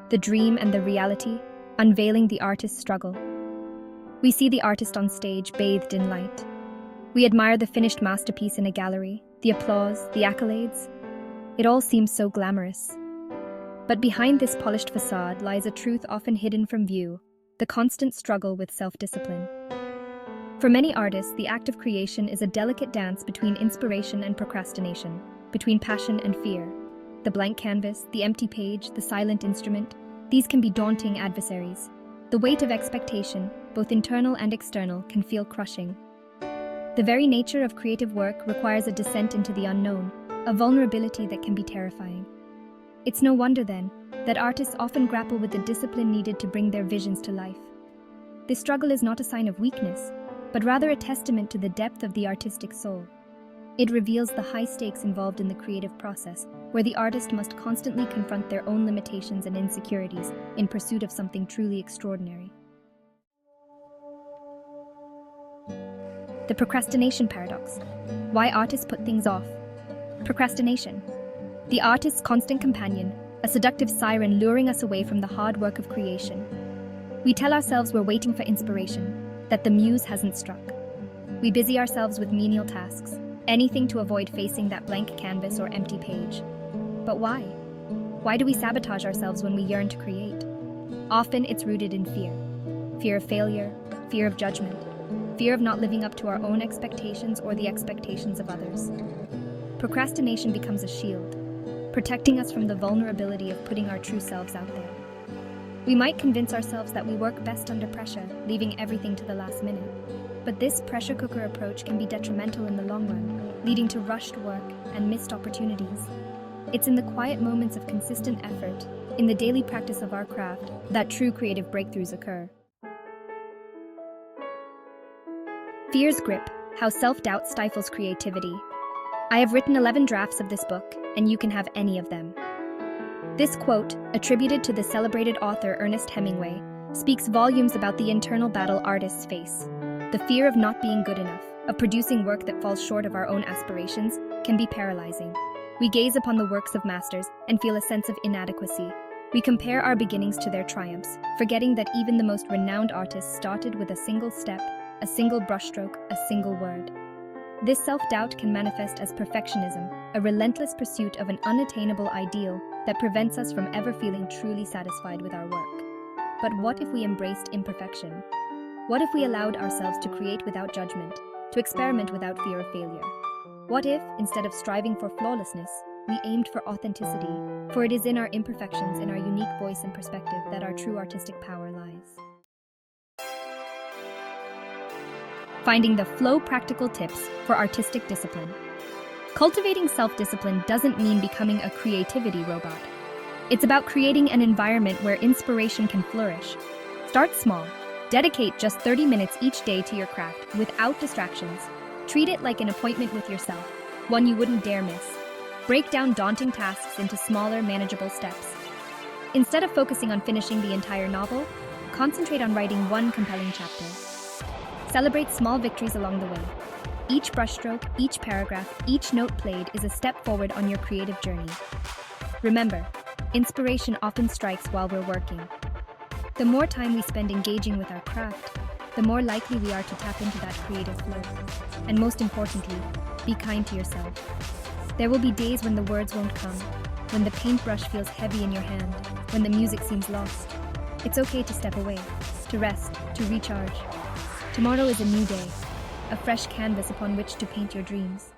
the dream and the reality, unveiling the artist's struggle. We see the artist on stage, bathed in light. We admire the finished masterpiece in a gallery, the applause, the accolades. It all seems so glamorous. But behind this polished facade lies a truth often hidden from view, the constant struggle with self-discipline. For many artists, the act of creation is a delicate dance between inspiration and procrastination, between passion and fear. The blank canvas, the empty page, the silent instrument, these can be daunting adversaries. The weight of expectation, both internal and external, can feel crushing. The very nature of creative work requires a descent into the unknown, a vulnerability that can be terrifying. It's no wonder, then, that artists often grapple with the discipline needed to bring their visions to life. This struggle is not a sign of weakness, but rather a testament to the depth of the artistic soul. It reveals the high stakes involved in the creative process, where the artist must constantly confront their own limitations and insecurities in pursuit of something truly extraordinary. The procrastination paradox. Why artists put things off. Procrastination. The artist's constant companion, a seductive siren luring us away from the hard work of creation. We tell ourselves we're waiting for inspiration, that the muse hasn't struck. We busy ourselves with menial tasks, anything to avoid facing that blank canvas or empty page. But why? Why do we sabotage ourselves when we yearn to create? Often it's rooted in fear. Fear of failure, fear of judgment, fear of not living up to our own expectations or the expectations of others. Procrastination becomes a shield, protecting us from the vulnerability of putting our true selves out there. We might convince ourselves that we work best under pressure, leaving everything to the last minute. But this pressure cooker approach can be detrimental in the long run, leading to rushed work and missed opportunities. It's in the quiet moments of consistent effort, in the daily practice of our craft, that true creative breakthroughs occur. Fear's Grip: How Self-Doubt Stifles Creativity. I have written 11 drafts of this book, and you can have any of them. This quote, attributed to the celebrated author Ernest Hemingway, speaks volumes about the internal battle artists face. The fear of not being good enough, of producing work that falls short of our own aspirations, can be paralyzing. We gaze upon the works of masters and feel a sense of inadequacy. We compare our beginnings to their triumphs, forgetting that even the most renowned artists started with a single step, a single brushstroke, a single word. This self-doubt can manifest as perfectionism, a relentless pursuit of an unattainable ideal that prevents us from ever feeling truly satisfied with our work. But what if we embraced imperfection? What if we allowed ourselves to create without judgment, to experiment without fear of failure? What if, instead of striving for flawlessness, we aimed for authenticity? For it is in our imperfections, in our unique voice and perspective, that our true artistic power lies. Finding the flow practical tips for artistic discipline. Cultivating self-discipline doesn't mean becoming a creativity robot. It's about creating an environment where inspiration can flourish. Start small. Dedicate just 30 minutes each day to your craft without distractions. Treat it like an appointment with yourself, one you wouldn't dare miss. Break down daunting tasks into smaller, manageable steps. Instead of focusing on finishing the entire novel, concentrate on writing one compelling chapter. Celebrate small victories along the way. Each brushstroke, each paragraph, each note played is a step forward on your creative journey. Remember, inspiration often strikes while we're working. The more time we spend engaging with our craft, the more likely we are to tap into that creative flow. And most importantly, be kind to yourself. There will be days when the words won't come, when the paintbrush feels heavy in your hand, when the music seems lost. It's okay to step away, to rest, to recharge. Tomorrow is a new day, a fresh canvas upon which to paint your dreams.